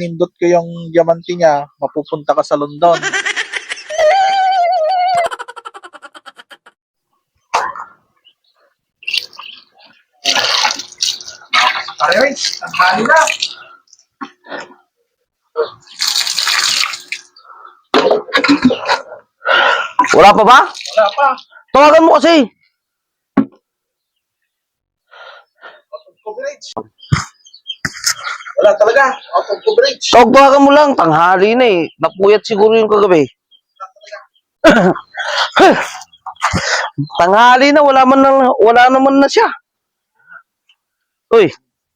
Nindot ko yung diamante niya, mapupunta ka sa London. Guys, ang hali na. Wala pa ba? Wala pa. Tawagan mo kasi. Coverage. Wala talaga. Out of coverage. Tawagan mo lang. Tanghali na eh. Napuyat siguro yung kagabi. Tanghali na. Wala naman na siya. Uy,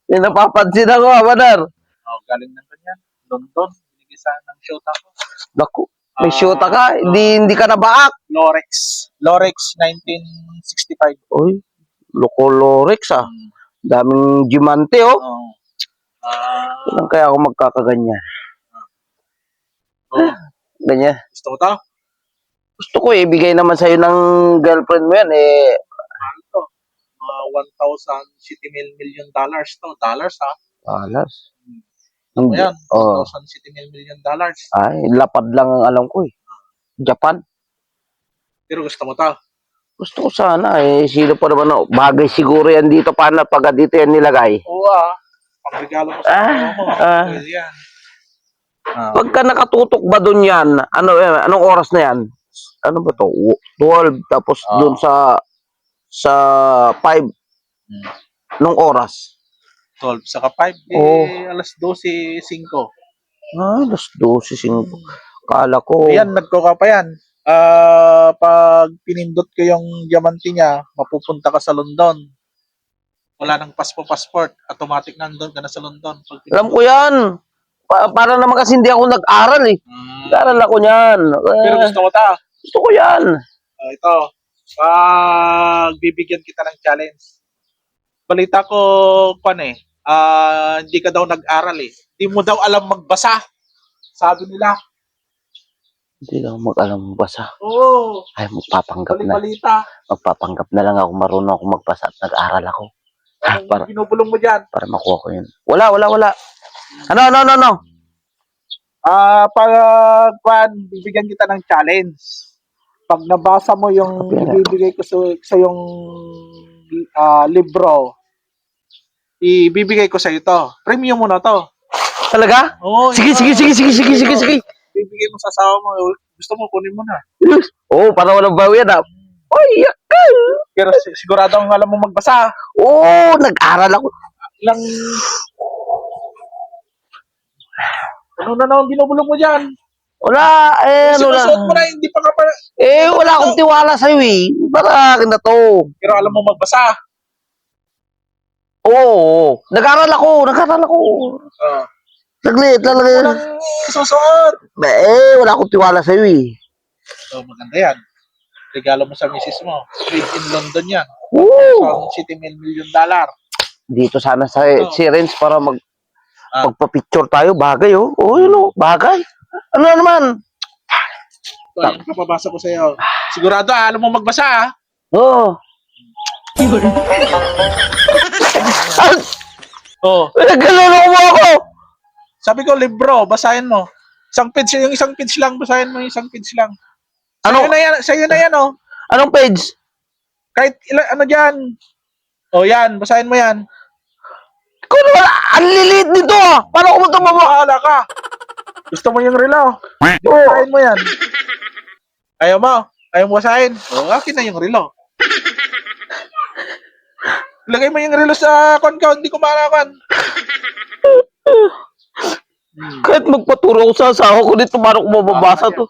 may napapansin ako, Abadar. Oh, galing na ganyan. London. Binigisa ng shoot ako. Naku, may shoota ka. Hindi ka nabaak. Lorex. Lorex 1965. Uy, Locolorex ah. Daming diamante oh. Oh. Ilan kaya ako magkakaganyan? Ganyan. Gusto mo to? Gusto ko ibigay naman sa'yo ng girlfriend mo yan eh. Mahal to. 1,000 city million dollars to. Dollars ha? Alas. Ano yan? Oh. 1,000 city million dollars. Ay, lapad lang ang alam ko eh. Japan. Pero gusto mo to? Gusto ko sana eh. Sino pa naman oh. Bagay siguro yan dito. Paano pag dito yan nilagay? Oo ah. Pangregalo mo sa mo. Pwede yan. Pagka nakatutok ba doon yan? Anong oras na yan? Ano ba to? 12 tapos doon sa 5 nung oras. 12 saka 5 Oh. alas 12:05. Alas 12:05. Kala ko. Ayan, nagkoka pa yan. Pag pinindot ko yung diamante niya, mapupunta ka sa London. Wala nang passport. Automatic nandun ka na sa London. Alam ko yan. Para naman kasi hindi ako nag-aral eh. Nag-aral ako niyan. Pero gusto ko ta. Gusto ko yan. Ito. Bibigyan kita ng challenge. Balita ko, hindi ka daw nag-aral eh. Hindi mo daw alam magbasa. Sabi nila. Hindi lang mag-alam magbasa. Oo. Ay, magpapanggap na. Balita. Magpapanggap na lang ako. Marunong ako magbasa at nag-aral ako. Anong binubulong mo dyan? Para makuha ko yun. Wala. Ano? Bibigyan kita ng challenge. Pag nabasa mo yung ibibigay ko sa yung libro, ibibigay ko sa ito. Premium mo na to. Talaga? Oo. Sige. Bibigay mo sa asawa mo. Gusto mo, kunin mo na. Oo, para walang bawi yan ah. Oy, yakal! Pero sigurado ang alam mo magbasa. Oo, nag-aral ako. Ilang... Ano na naman binubulong mo dyan? Wala, Sinusuot mo na, hindi pa ka pa... wala akong tiwala sa'yo eh. Para akin na to. Pero alam mo magbasa. Oo, nag-aral ako. Saglit. Walang susuot. Wala akong tiwala sa'yo eh. So, maganda yan. Regalo mo sa misis mo. Made in London yan. Oo. City million dollar. Dito sana sa si Renz para magpa-picture tayo. Bagay oh. Oo, yun oh. Bagay. Ano na naman? So, yung papabasa ko sa'yo. Sigurado alam mo magbasa Oo. Oh. Nagkalulong mo ako. Sabi ko, libro, basahin mo. Isang page lang, basahin mo yung isang page lang. Sa'yo na yan, oh. Anong page? Kahit ano dyan. Oh, yan, basahin mo yan. Kung wala, ang lilit nito ah. Paano ko mo ito Mabahala ka. Gusto mo yung relo? Basahin mo yan. Ayaw mo basahin? Oh, akin na yung relo. Lagay mo yung relo sa account, hindi ko marakan. Kahit magpaturo ko sa asawa ko dito, paano ko mababasa to?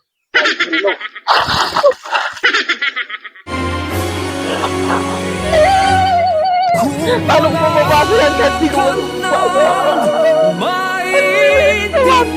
Paano ko mababasa yan kahit di ko mababasa? Maintindihan